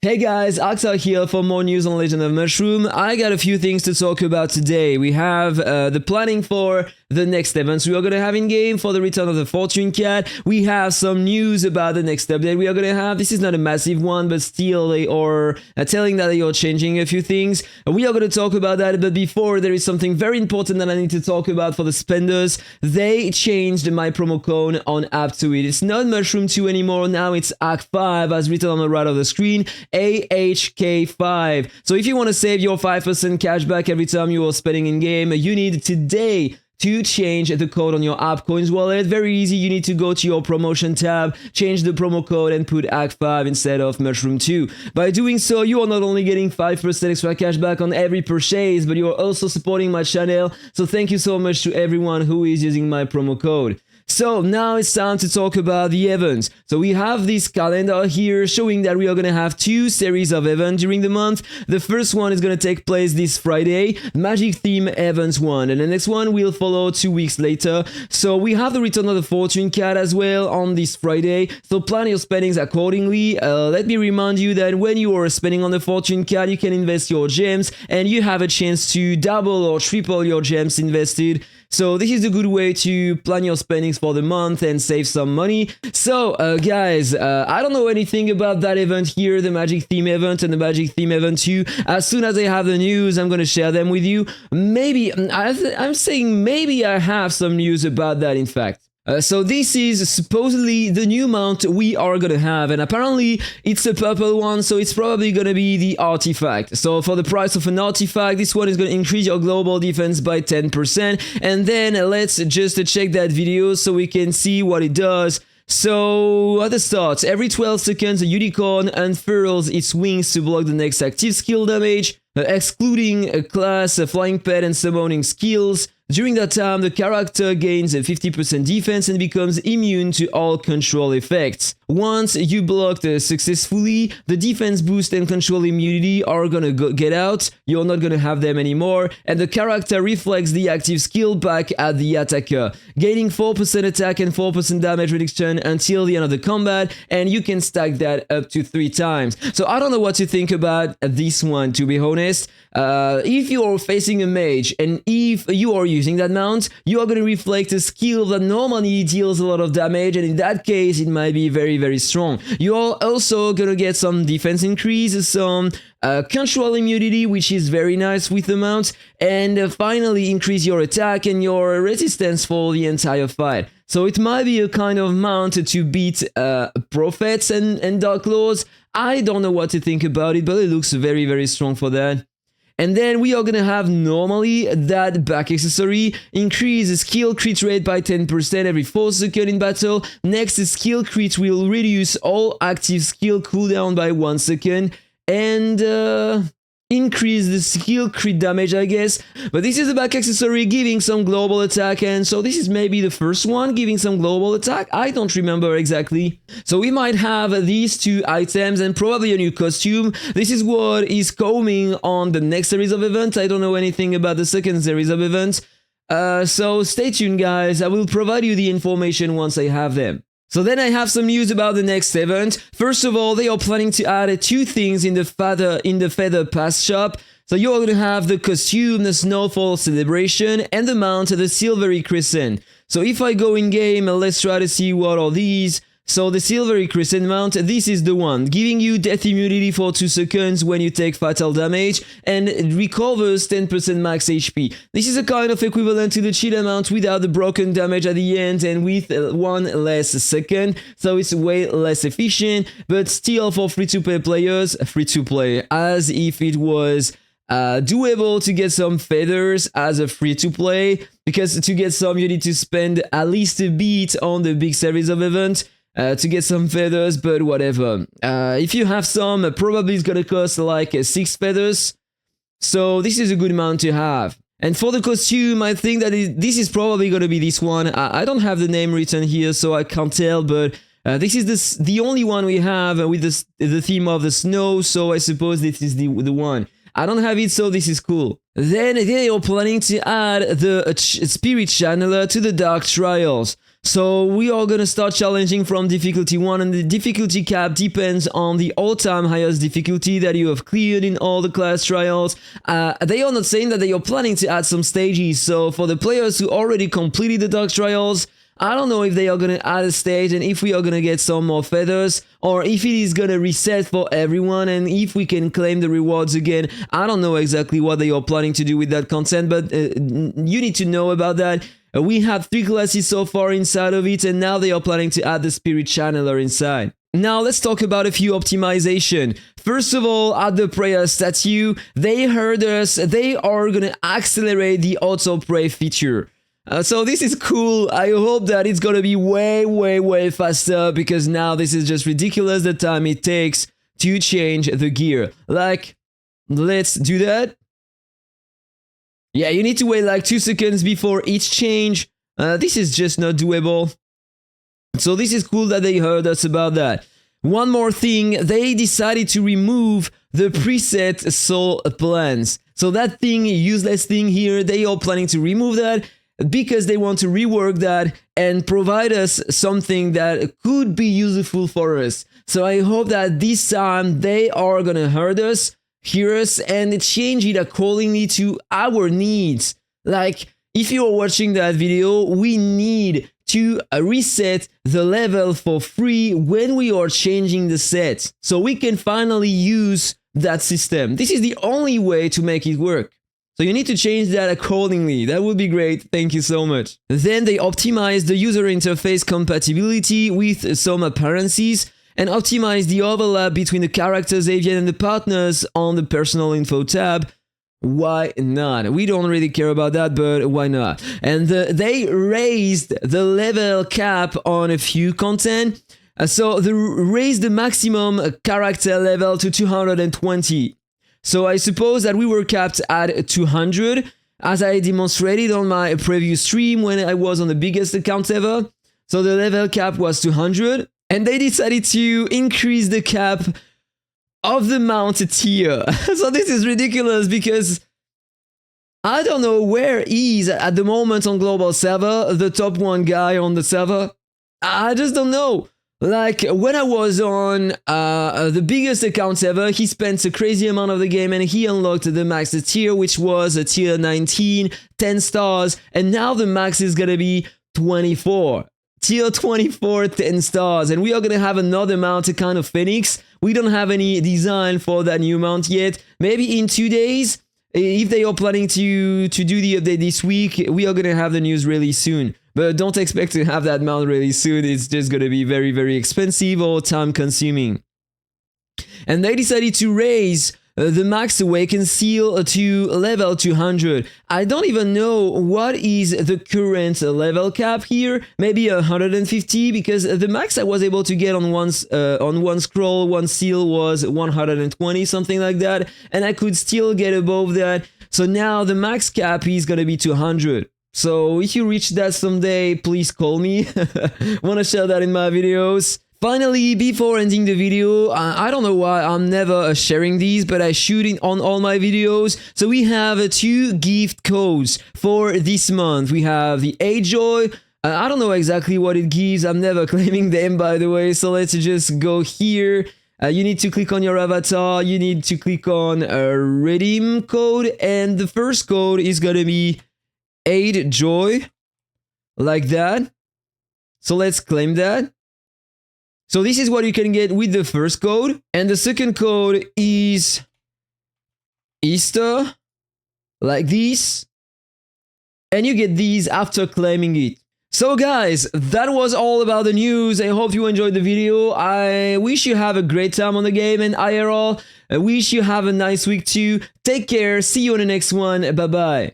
Hey guys, Accessory here for more news on Legend of Mushroom. I got a few things to talk about today. We have the planning for the next events we are going to have in game for the return of the Fortune Cat. We have some news about the next update we are going to have. This is not a massive one, but still they are telling that they are changing a few things. We are going to talk about that, but before there is something very important that I need to talk about for the spenders. They changed my promo code on Aptoide. It's not Mushroom 2 anymore, now it's AC5 as written on the right of the screen. AHK5. So if you want to save your 5% cashback every time you are spending in game, you need today to change the code on your App Coins wallet. Very easy, you need to go to your promotion tab, change the promo code and put AC5 instead of Mushroom 2. By doing so, you are not only getting 5% extra cashback on every purchase, but you are also supporting my channel. So thank you so much to everyone who is using my promo code. So now it's time to talk about the events. So we have this calendar here showing that we are going to have two series of events during the month. The first one is going to take place this Friday, Magic Theme Events 1, and the next one will follow 2 weeks later. So we have the return of the Fortune Cat as well on this Friday, so plan your spendings accordingly. Let me remind you that when you are spending on the Fortune Cat, you can invest your gems and you have a chance to double or triple your gems invested. So this is a good way to plan your spendings for the month and save some money. So guys, I don't know anything about that event here, the Magic Theme event and the Magic Theme event 2. As soon as I have the news, I'm going to share them with you. Maybe, I'm saying maybe I have some news about that in fact. So this is supposedly the new mount we are gonna have, and apparently it's a purple one, so it's probably gonna be the artifact. So for the price of an artifact, this one is gonna increase your global defense by 10%, and then let's just check that video so we can see what it does. So, at the start, every 12 seconds a unicorn unfurls its wings to block the next active skill damage, excluding a class, a flying pet and summoning skills. During that time, the character gains a 50% defense and becomes immune to all control effects. Once you blocked successfully, the defense boost and control immunity are gonna get out, you're not gonna have them anymore, and the character reflects the active skill back at the attacker, gaining 4% attack and 4% damage reduction until the end of the combat, and you can stack that up to 3 times. So I don't know what to think about this one, to be honest. If you're facing a mage, and if you are using that mount, you are going to reflect a skill that normally deals a lot of damage, and in that case it might be very strong. You are also going to get some defense increase, some control immunity, which is very nice with the mount, and finally increase your attack and your resistance for the entire fight. So it might be a kind of mount to beat prophets and dark lords. I don't know what to think about it, but it looks very strong for that. And then we are gonna have normally that back accessory, increase skill crit rate by 10% every 4 seconds in battle. Next, skill crit will reduce all active skill cooldown by 1 second and increase the skill crit damage, I guess. But this is the back accessory giving some global attack, and so this is maybe the first one giving some global attack. I don't remember exactly. So we might have these 2 items and probably a new costume. This is what is coming on the next series of events. I don't know anything about the second series of events. So stay tuned, guys. I will provide you the information once I have them. So then I have some news about the next event. First of all, they are planning to add 2 things in the Feather Pass shop. So you're going to have the costume, the Snowfall Celebration, and the mount, the Silvery Crescent. So if I go in game, let's try to see what are these. So the Silvery Crescent mount, this is the one, giving you death immunity for 2 seconds when you take fatal damage, and it recovers 10% max HP. This is a kind of equivalent to the cheetah mount without the broken damage at the end and with 1 less second, so it's way less efficient, but still for free-to-play players, free-to-play, as if it was doable to get some feathers as a free-to-play, because to get some you need to spend at least a bit on the big series of events. To get some feathers, but whatever. If you have some, probably it's gonna cost like 6 feathers. So this is a good amount to have. And for the costume, I think that this is probably gonna be this one. I don't have the name written here, so I can't tell, but this is the only one we have with the theme of the snow, so I suppose this is the one. I don't have it, so this is cool. Then they are planning to add the Spirit Channeler to the Dark Trials. So we are gonna start challenging from difficulty 1, and the difficulty cap depends on the all-time highest difficulty that you have cleared in all the class trials. They are not saying that they are planning to add some stages, so for the players who already completed the Dark Trials, I don't know if they are gonna add a stage and if we are gonna get some more feathers, or if it is gonna reset for everyone and if we can claim the rewards again. I don't know exactly what they are planning to do with that content, but you need to know about that. We have 3 classes so far inside of it, and now they are planning to add the Spirit Channeler inside. Now let's talk about a few optimization. First of all, at the prayer statue, they heard us, they are gonna accelerate the auto pray feature. So this is cool. I hope that it's gonna be way faster, because now this is just ridiculous the time it takes to change the gear. Like, let's do that. Yeah, you need to wait like 2 seconds before each change. This is just not doable. So this is cool that they heard us about that. One more thing, they decided to remove the preset soul plans. So that thing, useless thing here, they are planning to remove that, because they want to rework that and provide us something that could be useful for us. So I hope that this time they are gonna hear us, and change it accordingly to our needs. Like, if you are watching that video, we need to reset the level for free when we are changing the set, so we can finally use that system. This is the only way to make it work. So you need to change that accordingly. That would be great. Thank you so much. Then they optimize the user interface compatibility with some appearances, and optimize the overlap between the characters avian and the partners on the personal info tab. Why not? We don't really care about that, but why not? And they raised the level cap on a few content. So they raised the maximum character level to 220. So I suppose that we were capped at 200, as I demonstrated on my previous stream when I was on the biggest account ever. So the level cap was 200. And they decided to increase the cap of the mount tier. So this is ridiculous, because I don't know where is at the moment on global server the top 1 guy on the server. I just don't know. Like, when I was on the biggest account ever, he spent a crazy amount of the game and he unlocked the max tier, which was a tier 19, 10 stars, and now the max is gonna be 24. Tier 24, 10 stars, and we are gonna have another mount, a kind of Phoenix. We don't have any design for that new mount yet. Maybe in 2 days, if they are planning to do the update this week, we are gonna have the news really soon. But don't expect to have that mount really soon. It's just gonna be very expensive or time consuming. And they decided to raise the max awaken seal to level 200. I don't even know what is the current level cap here. Maybe 150, because the max I was able to get on one scroll, one seal was 120, something like that, and I could still get above that. So now the max cap is gonna be 200. So if you reach that someday, please call me. Wanna share that in my videos. Finally, before ending the video, I don't know why I'm never sharing these, but I shoot it on all my videos. So we have 2 gift codes for this month. We have the Joy. I don't know exactly what it gives. I'm never claiming them, by the way. So let's just go here. You need to click on your avatar. You need to click on a redeem code. And the first code is going to be Joy, like that. So let's claim that. So this is what you can get with the first code. And the second code is Easter, like this. And you get these after claiming it. So guys, that was all about the news. I hope you enjoyed the video. I wish you have a great time on the game, and IRL, I wish you have a nice week too. Take care. See you on the next one. Bye bye.